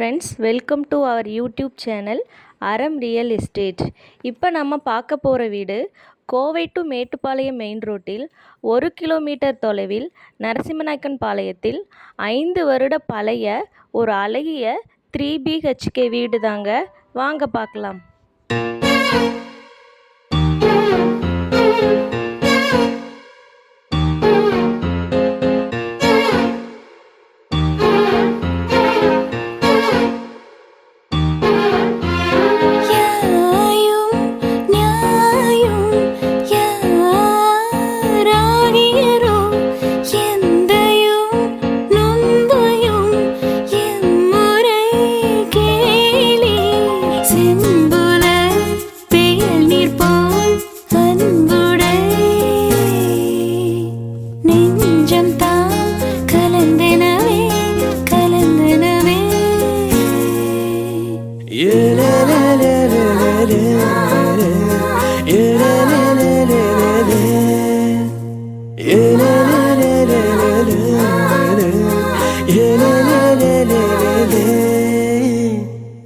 Friends, welcome to our YouTube channel Aram real estate. இப்போ நம்ம பார்க்க போகிற வீடு கோவை டு மேட்டுப்பாளையம் மெயின் ரோட்டில் 1 கிலோமீட்டர் தொலைவில் நரசிம்மநாயக்கன் பாளையத்தில் 5 வருட பழைய ஒரு அழகிய 3 BHK வீடு தாங்க. வாங்க பார்க்கலாம்.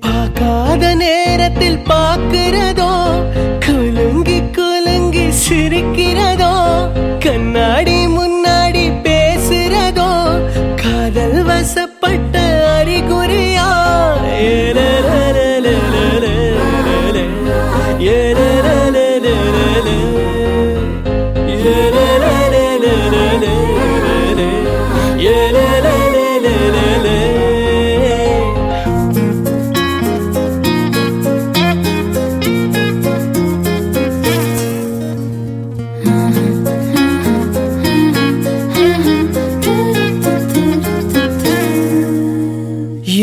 பார்க்காத நேரத்தில் பார்க்கிறதோ, குலுங்கி குலுங்கி சிரிக்கிறதோ, கண்ணாடி முன்னாடி பேசுறதோ, காதல் வசப்பட்ட அறிகுறியா?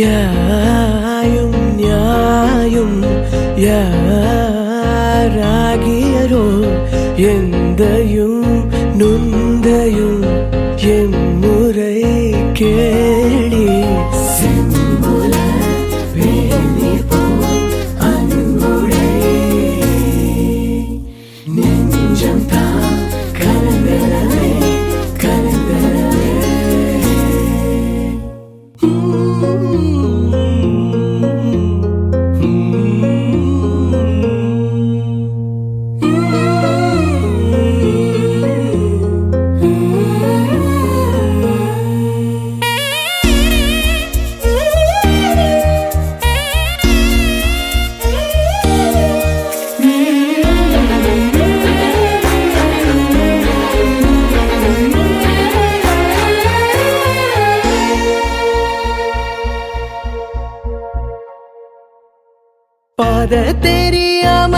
யாயும் நியாயும் யாராகியரோ, எந்தையும் நுந்தையும் எம்முறை கேளி. செம்புல வேலி போல் அன்புடை நெஞ்சம் தான் கலந்தரவே கலந்தரவே. பாத தெரியாம